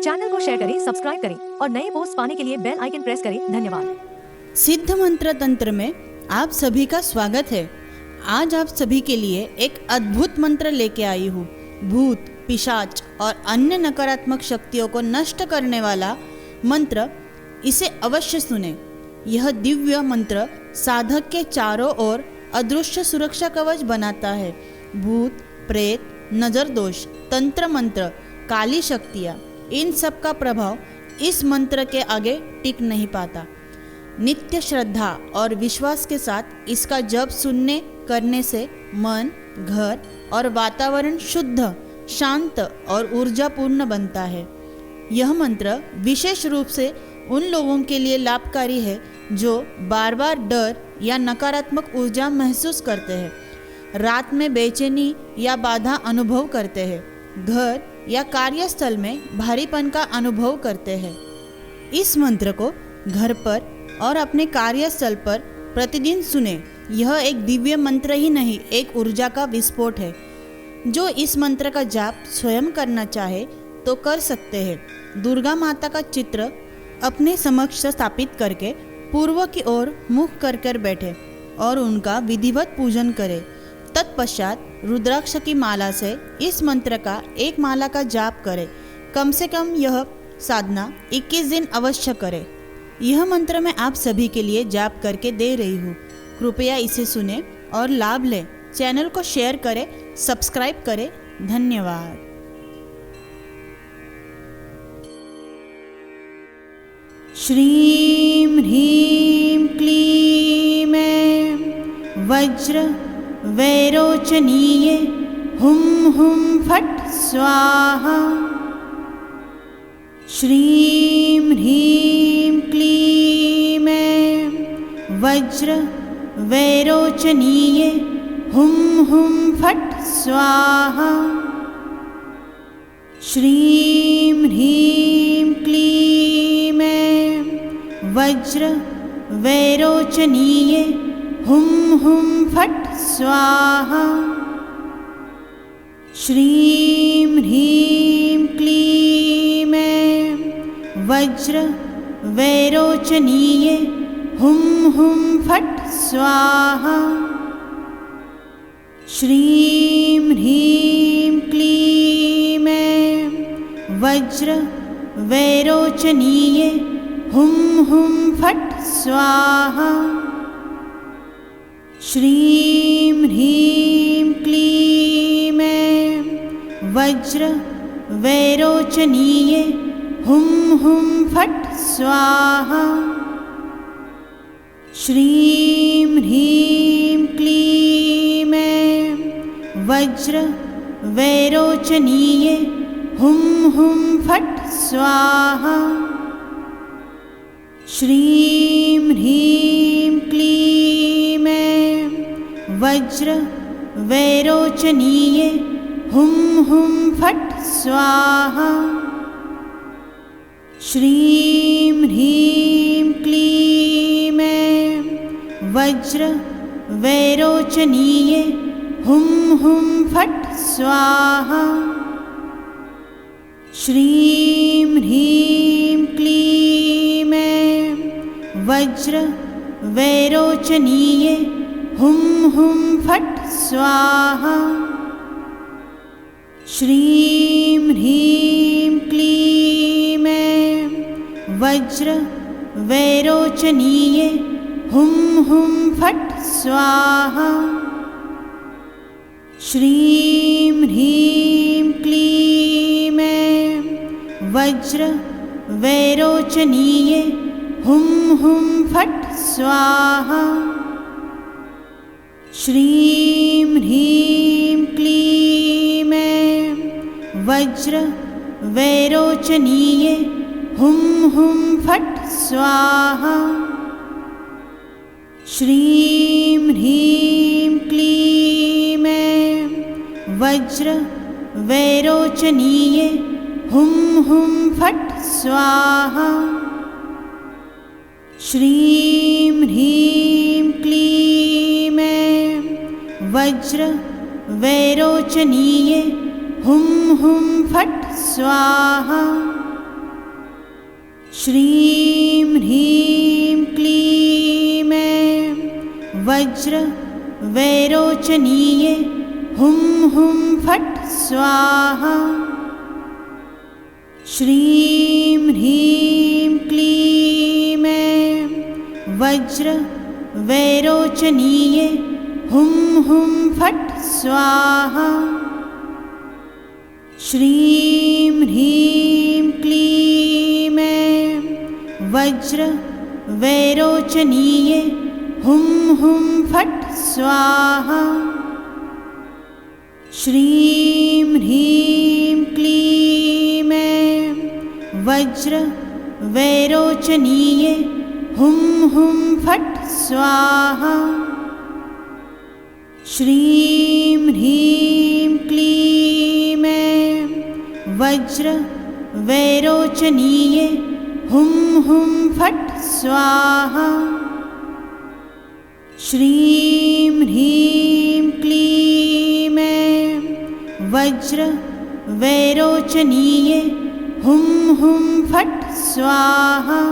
Channel को share करें, subscribe करें और नए पोस्ट पाने के लिए बेल आइकन प्रेस करें। धन्यवाद। सिद्ध मंत्र तंत्र में आप सभी का स्वागत है। आज आप सभी के लिए एक अद्भुत मंत्र लेके आई हूँ। भूत, पिशाच और अन्य नकारात्मक शक्तियों को नष्ट करने वाला मंत्र। इसे अवश्य सुने। यह दिव्य मंत्र साधक के चारों ओर अदृश्य सुरक्षा कवच बनाता है। भूत, प्रेत, नजर दोष, तंत्र मंत्र, काली शक्तियाँ, इन सब का प्रभाव इस मंत्र के आगे टिक नहीं पाता। नित्य श्रद्धा और विश्वास के साथ इसका जप सुनने करने से मन, घर और वातावरण शुद्ध, शांत और ऊर्जापूर्ण बनता है। यह मंत्र विशेष रूप से उन लोगों के लिए लाभकारी है जो बार बार डर या नकारात्मक ऊर्जा महसूस करते हैं, रात में बेचैनी या बाधा अनुभव करते हैं, घर या कार्यस्थल में भारीपन का अनुभव करते हैं। इस मंत्र को घर पर और अपने कार्यस्थल पर प्रतिदिन सुने। यह एक दिव्य मंत्र ही नहीं, एक ऊर्जा का विस्फोट है। जो इस मंत्र का जाप स्वयं करना चाहे तो कर सकते हैं। दुर्गा माता का चित्र अपने समक्ष स्थापित करके पूर्व की ओर मुख कर बैठे और उनका विधिवत पूजन करें। तत्पश्चात रुद्राक्ष की माला से इस मंत्र का एक माला का जाप करें। कम से कम यह साधना 21 दिन अवश्य करें। यह मंत्र मैं आप सभी के लिए जाप करके दे रही हूँ। कृपया इसे सुने और लाभ लें। चैनल को शेयर करें, सब्सक्राइब करें। धन्यवाद। श्रीं ह्रीं क्लीं ऐं वज्र वैरोचनीये हुं हुं फट् स्वाहा। श्रीं ह्रीं क्लीं ऐं वज्र वैरोचनीये हुं हुं फट् स्वाहा। श्रीं ह्रीं क्लीं ऐं वज्र वैरोचनीये हुं हुं फट् स्वाहा। श्रीं ह्रीं क्लीं ऐं वज्र वैरोचनीये हुं हुं फट् स्वाहा। श्रीं ह्रीं क्लीं ऐं वज्र वैरोचनीये हुं हुं फट् स्वाहा। श्रीं ह्रीं क्लीं ऐं वज्र वैरोचनीये हुं हुं फट् स्वाहा। श्रीं ह्रीं क्लीं ऐं वज्र वैरोचनीये हुं हुं फट् स्वाहा। श्रीं ह्रीं क्लीं ऐं वज्र वैरोचनीये हुं हुं फट् स्वाहा। श्रीं ह्रीं क्लीं ऐं वज्र वैरोचनीये हुं हुं फट् स्वाहा। श्रीं ह्रीं क्लीं ऐं वज्र वैरोचनीये हुं हुं फट् स्वाहा। श्रीं ह्रीं क्लीं ऐं वज्र वैरोचनीये हुं हुं फट् स्वाहा। श्रीं ह्रीं क्लीं ऐं वज्र वैरोचनीये हुं हुं फट् स्वाहा। श्रीं ह्रीं क्लीं ऐं वज्र वैरोचनीये हुं हुं फट् स्वाहा। श्रीं ह्रीं क्लीं ऐं वज्र वैरोचनीये हुं हुं फट् स्वाहा। श्रीं ह्रीं क्लीं ऐं वज्र वैरोचनीये हुं हुं फट् स्वाहा। श्रीं ह्रीं क्लीं ऐं वज्र वैरोचनीये हुं हुं फट् स्वाहा। श्रीं ह्रीं क्लीं ऐं वज्र वैरोचनीये हुं हुं फट् स्वाहा। श्रीं ह्रीं क्लीं ऐं वज्र वैरोचनीये हुं हुं फट् स्वाहा। श्रीं ह्रीं क्लीं ऐं वज्र वैरोचनीये हुं हुं फट् स्वाहा। श्रीं ह्रीं क्लीं ऐं वज्र वैरोचनीये हुं हुं फट् स्वाहा। श्रीं ह्रीं क्लीं ऐं वज्र वैरोचनीये हुं हुं फट् स्वाहा।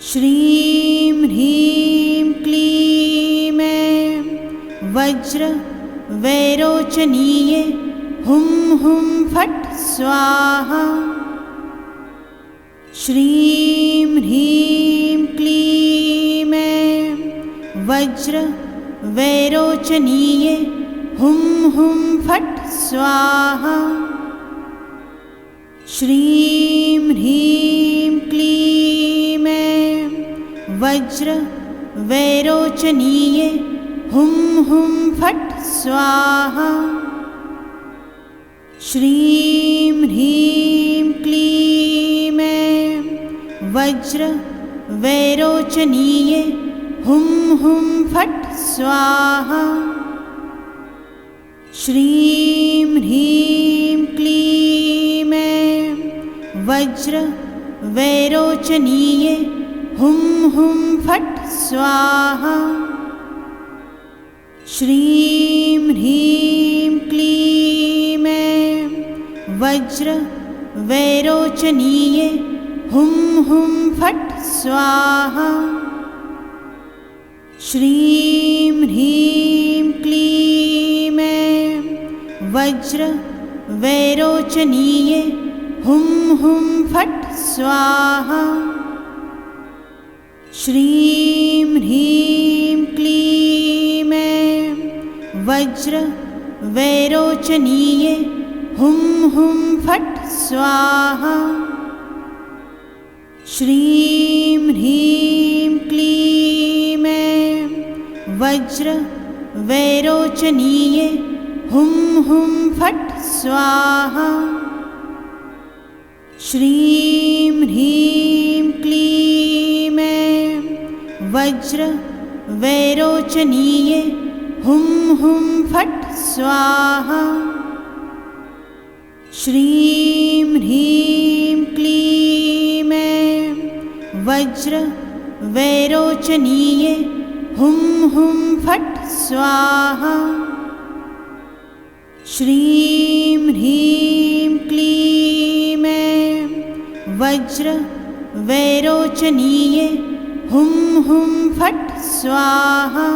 श्रीं ह्रीं क्लीं ऐं वज्र वैरोचनीये हुं हुं फट् स्वाहा। श्रीं ह्रीं क्लीं ऐं वज्र वैरोचनीये हुं हुं फट् स्वाहा। श्रीं ह्रीं क्लीं ऐं वज्र वैरोचनीये हुं हुं फट् स्वाहा। श्रीं ह्रीं क्लीं ऐं वज्र वैरोचनीये हुं हुं फट् स्वाहा। श्रीं ह्रीं क्लीं ऐं वज्र वैरोचनीये हुं हुं फट् स्वाहा। श्रीं ह्रीं क्लीं ऐं वज्र वैरोचनीये हुं हुं फट् स्वाहा। श्रीं ह्रीं क्लीं ऐं वज्र वैरोचनीये हुं हुं फट् स्वाहा। श्रीं ह्रीं क्लीं ऐं वज्र वैरोचनीये हुं हुं फट् स्वाहा। श्रीं ह्रीं क्लीं ऐं वज्र वैरोचनीये हुं हुं फट् स्वाहा। श्रीं ह्रीं क्लीं ऐं वज्र वैरोचनीये हुं हुं फट् स्वाहा। श्रीं ह्रीं क्लीं ऐं वज्र वैरोचनीये हुं हुं फट् स्वाहा। श्रीं ह्रीं क्लीं ऐं वज्र वैरोचनीये हुं हुं फट् स्वाहा।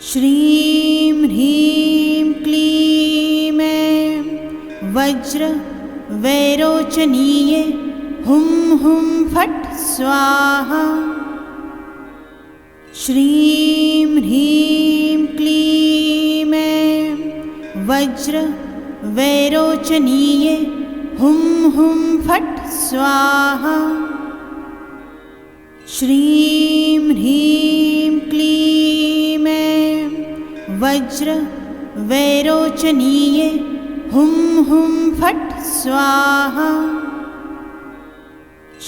श्रीं ह्रीं क्लीं ऐं वज्र वैरोचनीये हुं हुं फट् स्वाहा। श्रीं ह्रीं क्लीं ऐं वज्र वैरोचनीये हुं हुं फट् स्वाहा। श्रीं ह्रीं क्लीं ऐं वज्र वैरोचनीये हुं हुं फट् स्वाहा।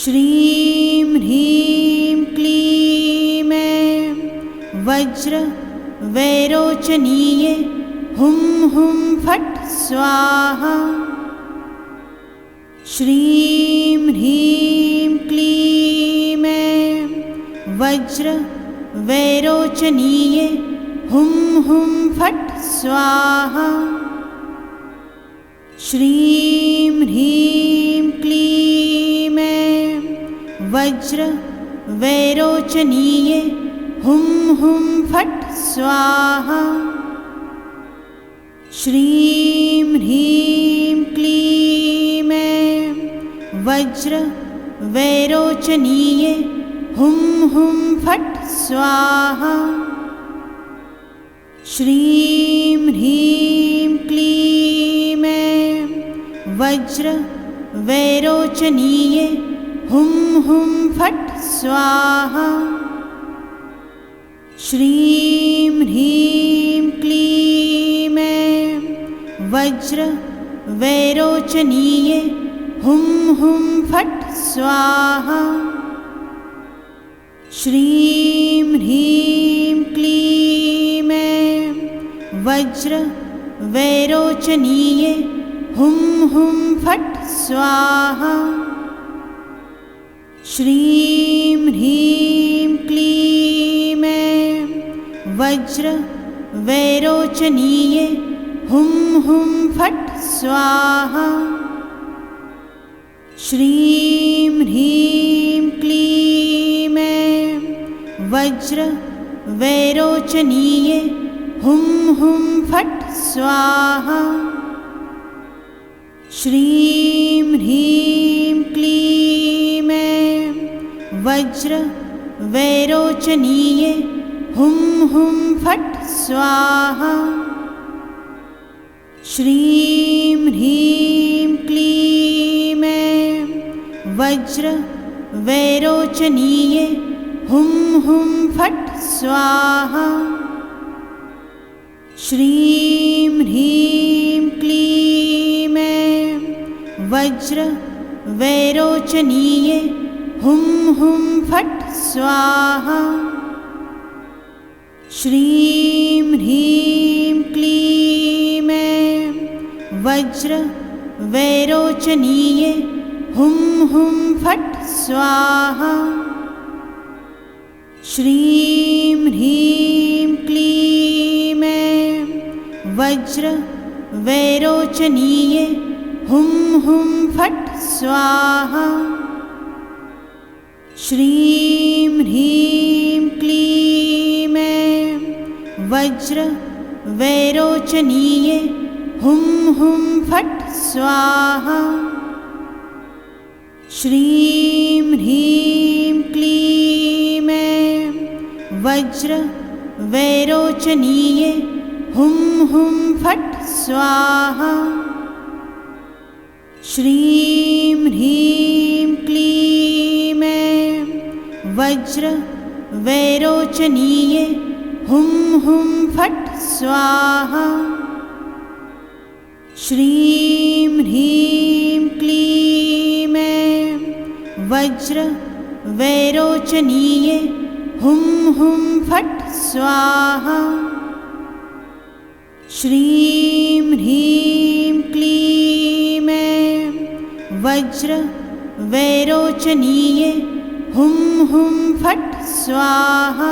श्रीं ह्रीं क्लीं ऐं वज्र वैरोचनीये हुं हुं फट् स्वाहा। श्रीं ह्रीं क्लीं ऐं वज्र वैरोचनीये हुं हुं फट् स्वाहा। श्रीं ह्रीं क्लीं वज्र वैरोचनीये हुं हुं फट् स्वाहा। श्रीं ह्रीं क्लीं ऐं वज्र वैरोचनीये हुं हुं फट् स्वाहा। श्रीं ह्रीं क्लीं ऐं वज्र वैरोचनीये हुं हुं फट् स्वाहा। श्रीं ह्रीं क्लीं ऐं वज्र वैरोचनीये हुं हुं फट् स्वाहा। श्रीं ह्रीं क्लीं ऐं वज्र वैरोचनीये हुं हुं फट् स्वाहा। श्रीं ह्रीं क्लीं ऐं वज्र वैरोचनीये हुं हुं फट् स्वाहा। श्रीं ह्रीं क्लीं ऐं वज्र वैरोचनीये हुं हुं फट् स्वाहा। श्रीं ह्रीं क्लीं ऐं वज्र वैरोचनीये हुं हुं फट् स्वाहा। श्रीं ह्रीं क्लीं ऐं वज्र वैरोचनीये हुं हुं फट् स्वाहा। श्रीं ह्रीं क्लीं ऐं वज्र वैरोचनीये हुं हुं फट् स्वाहा। श्रीं ह्रीं क्लीं ऐं वज्र वैरोचनीये हुं हुं फट् स्वाहा। श्रीं ह्रीं क्लीं ऐं वज्र वैरोचनीये हुं हुं फट् स्वाहा। श्रीं ह्रीं क्लीं ऐं वज्र वैरोचनीये हुं हुं फट् स्वाहा। श्रीं ह्रीं क्लीं ऐं वज्र वैरोचनीये हुं हुं फट् स्वाहा। श्रीं ह्रीं क्लीं ऐं वज्र वैरोचनीये हुं हुं फट् स्वाहा। श्रीं ह्रीं क्लीं ऐं वज्र वैरोचनीये हुं हुं फट् स्वाहा। श्रीं ह्रीं क्लीं ऐं वज्र वैरोचनीये हुं हुं फट् स्वाहा।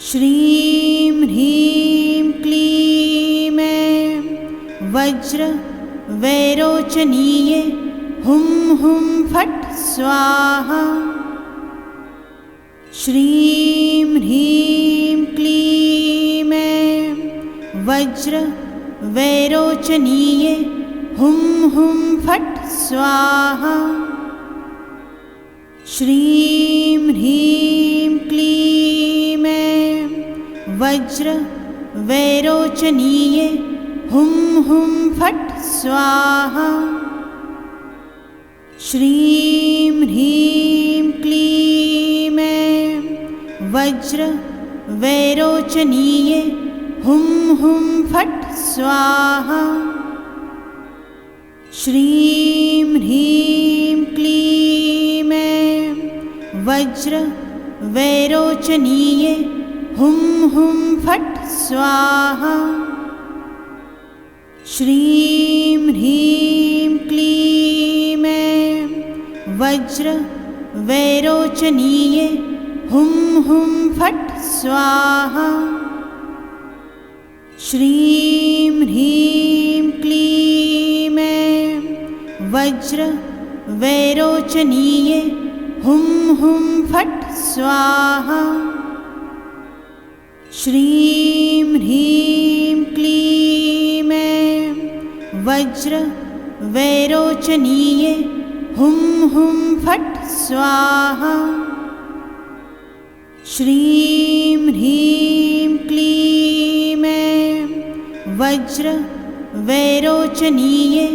श्रीं ह्रीं क्लीं ऐं वज्र वैरोचनीये हुं हुं फट् स्वाहा। श्रीं ह्रीं क्लीं ऐं वज्र वैरोचनीये हुं हुं फट् स्वाहा। श्रीं ह्रीं क्लीं ऐं वज्र वैरोचनीये हुं हुं फट् स्वाहा। श्रीं ह्रीं क्लीं ऐं वज्र वैरोचनीये हुं हुं फट् स्वाहा। श्रीं ह्रीं क्लीं ऐं वज्र वैरोचनीये हुं हुं फट् स्वाहा। श्रीं ह्रीं क्लीं ऐं वज्र वैरोचनीये हुं हुं फट् स्वाहा। श्रीं ह्रीं क्लीं ऐं वज्र वैरोचनीये हुं हुं फट् स्वाहा। श्रीं ह्रीं क्लीं ऐं वज्र वैरोचनीये हुं हुं फट् स्वाहा। श्रीं ह्रीं क्लीं ऐं वज्र वैरोचनीये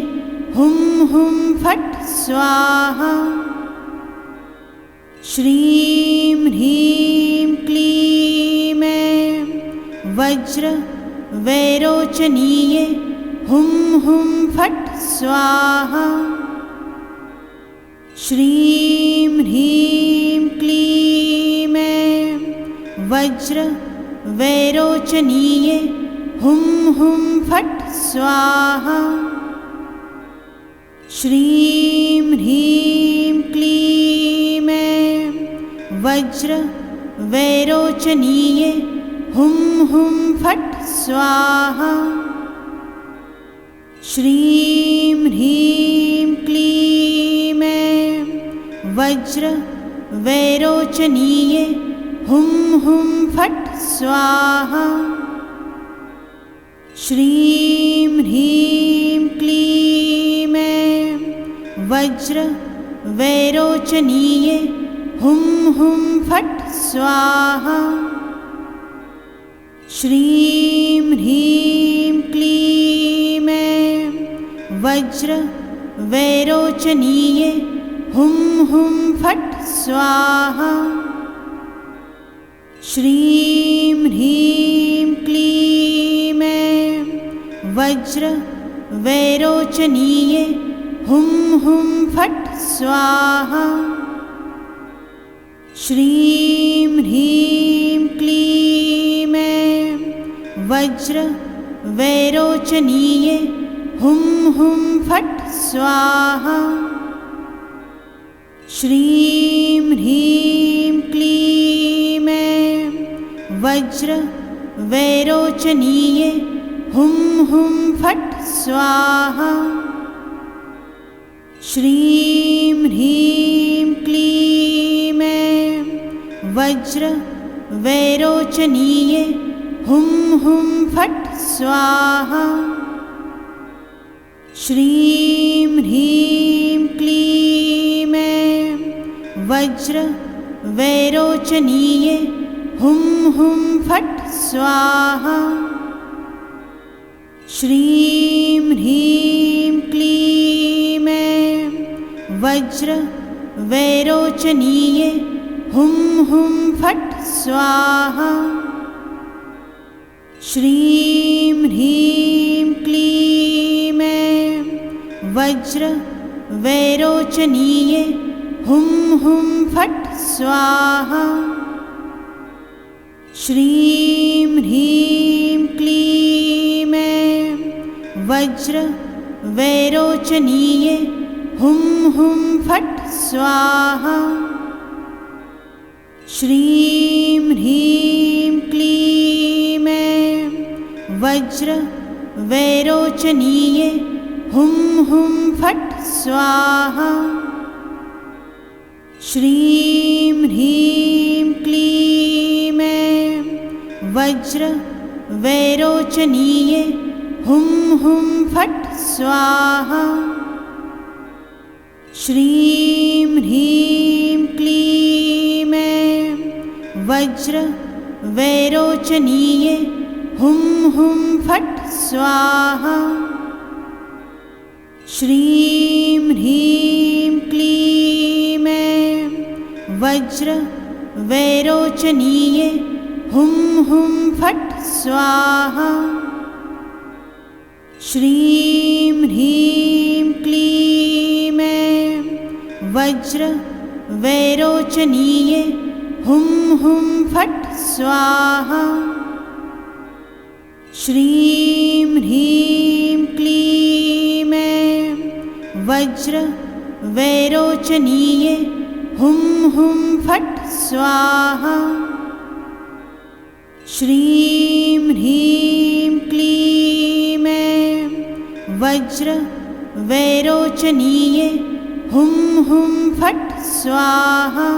हुं हुं फट् स्वाहा। श्रीं ह्रीं क्लीं ऐं वज्र वैरोचनीये हुं हुं फट् स्वाहा। श्रीं ह्रीं क्लीं ऐं वज्र वैरोचनीये हुं हुं फट् स्वाहा। श्रीं ह्रीं क्लीं ऐं वज्र वैरोचनीये हुं हुं फट् स्वाहा। श्रीं ह्रीं क्लीं ऐं वज्र वैरोचनीये हुं हुं फट् स्वाहा। श्रीं ह्रीं क्लीं ऐं वज्र वैरोचनीये हुं हुं फट् स्वाहा। श्रीं ह्रीं क्लीं ऐं वज्र वैरोचनीये हुं हुं फट् स्वाहा। श्रीं ह्रीं क्लीं ऐं वज्र वैरोचनीये हुं हुं फट् स्वाहा। श्रीं ह्रीं क्लीं ऐं वज्र वैरोचनीये हुं हुं फट् स्वाहा। श्रीं ह्रीं क्लीं ऐं वज्र वैरोचनीये हुं हुं फट् स्वाहा। श्रीं ह्रीं क्लीं ऐं वज्र वैरोचनीये हुं हुं फट् स्वाहा। श्रीं ह्रीं क्लीं ऐं वज्र वैरोचनीये हुं हुं फट् स्वाहा। श्रीं ह्रीं क्लीं ऐं वज्र वैरोचनीये हुं हुं फट् स्वाहा। श्रीं ह्रीं क्लीं ऐं वज्र वैरोचनीये हुं हुं फट् स्वाहा। श्रीं ह्रीं क्लीं ऐं वज्र वैरोचनीये हुं हुं फट् स्वाहा। श्रीं ह्रीं क्लीं ऐं वज्र वैरोचनीये हुं हुं फट् स्वाहा। श्रीं ह्रीं क्लीं ऐं वज्र वैरोचनीये हुं हुं फट् स्वाहा। श्रीं ह्रीं क्लीं ऐं वज्र वैरोचनीये हुं हुं फट् स्वाहा। श्रीं ह्रीं क्लीं ऐं वज्र वैरोचनीये हुं हुं फट् स्वाहा। श्रीं ह्रीं क्लीं ऐं वज्र वैरोचनीये हुं हुं फट् स्वाहा। श्रीं ह्रीं क्लीं ऐं वज्र वैरोचनीये हुं हुं फट् स्वाहा। श्रीं ह्रीं क्लीं ऐं वज्र वैरोचनीये हुम हुम फट स्वाहा।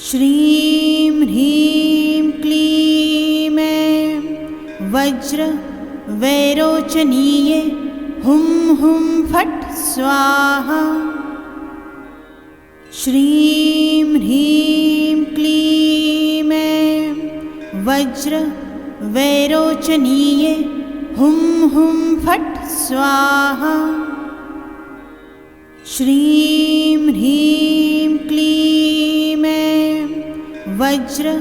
श्रीं ह्रीं क्लीं ऐं वज्र वैरोचनीये हुम हुम फट स्वाहा। श्रीं ह्रीं क्लीं ऐं वज्र वैरोचनीये हुम हुम फट स्वाहा। श्रीं ह्रीं क्लीं ऐं वज्र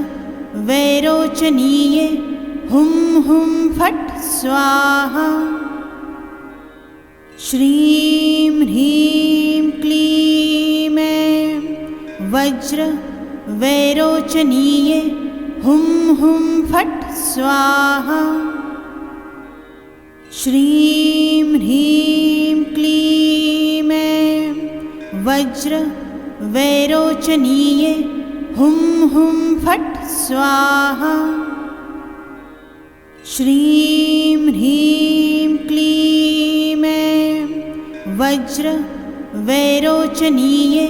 वैरोचनीये हुम हुम फट स्वाहा। श्रीं ह्रीं क्लीं ऐं वज्र वैरोचनीये हुम हुम फट स्वाहा। श्रीं ह्रीं क्लीं ऐं वज्र वैरोचनीये हुम हुम फट स्वाहा। श्रीं ह्रीं क्लीं ऐं वज्र वैरोचनीये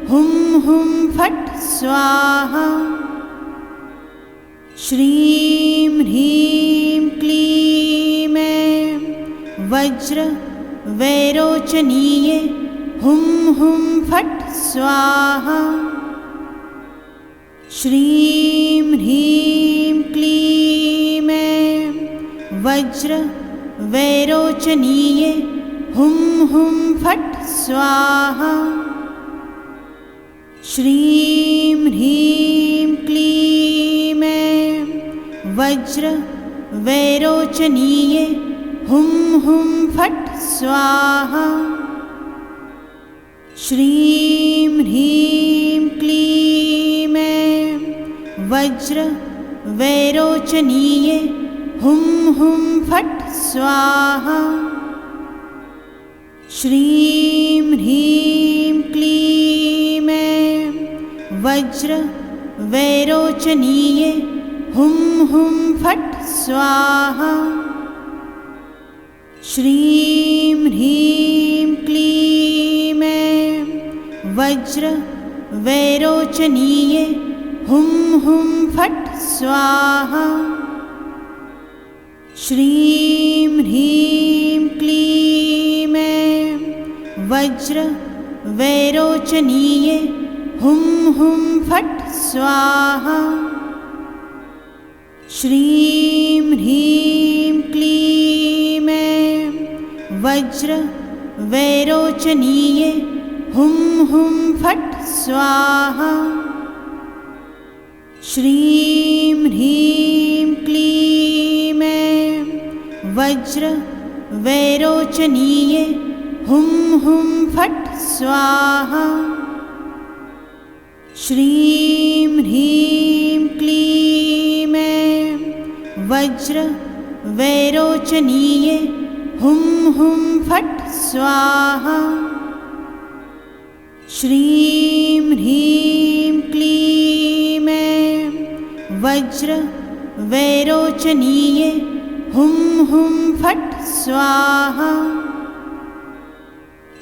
हुम हुम फट स्वाहा। श्रीं ह्रीं क्लीं ऐं वज्र वैरोचनीये हुम हुम फट स्वाहा। श्रीं ह्रीं क्लीं ऐं वज्र वैरोचनीये हुम हुम फट स्वाहा। श्रीं ह्रीं क्लीं ऐं वज्र वैरोचनीये हुम हुम फट स्वाहा। श्रीं ह्रीं क्लीं ऐं वज्र वैरोचनीये हुम हुम फट स्वाहा। श्रीं ह्रीं क्लीं ऐं वज्र वैरोचनीये हुम हुम फट स्वाहा। श्रीं ह्रीं क्लीं ऐं वज्र वैरोचनीये हुम हुम फट स्वाहा। श्रीं ह्रीं क्लीं ऐं वज्र वैरोचनीये हुम हुम फट स्वाहा। श्रीं ह्रीं क्लीं ऐं वज्र वैरोचनीये हुम हुम फट स्वाहा। श्रीं ह्रीं क्लीं ऐं वज्र वैरोचनीये हुम हुम फट स्वाहा। श्रीं ह्रीं क्लीं ऐं वज्र वैरोचनीये हुम हुम फट स्वाहा। श्रीं ह्रीं क्लीं ऐं वज्र वैरोचनीये हुम हुम फट स्वाहा।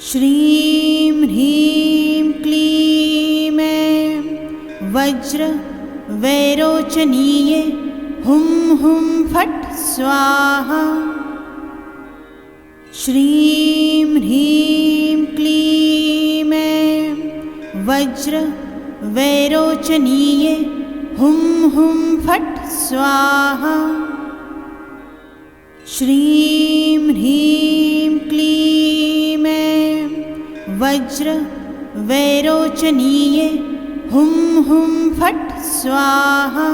श्रीं ह्रीं क्लीं ऐं वज्र वैरोचनीये हुम हुम फट स्वाहा। श्रीं ह्रीं क्लीं ऐं वज्र वैरोचनीये हुम हुम फट स्वाहा। श्रीं ह्रीं क्लीं ऐं वज्र वैरोचनीये हुम हुम फट स्वाहा।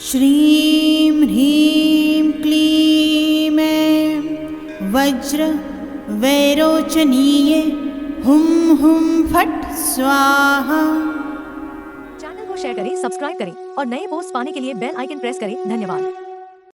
श्रीं ह्रीं क्लीं ऐं वज्र वैरोचनीये हुम हुम फट स्वाहा। चैनल को शेयर करें, सब्सक्राइब करें और नए पोस्ट पाने के लिए बेल आइकन प्रेस करें। धन्यवाद।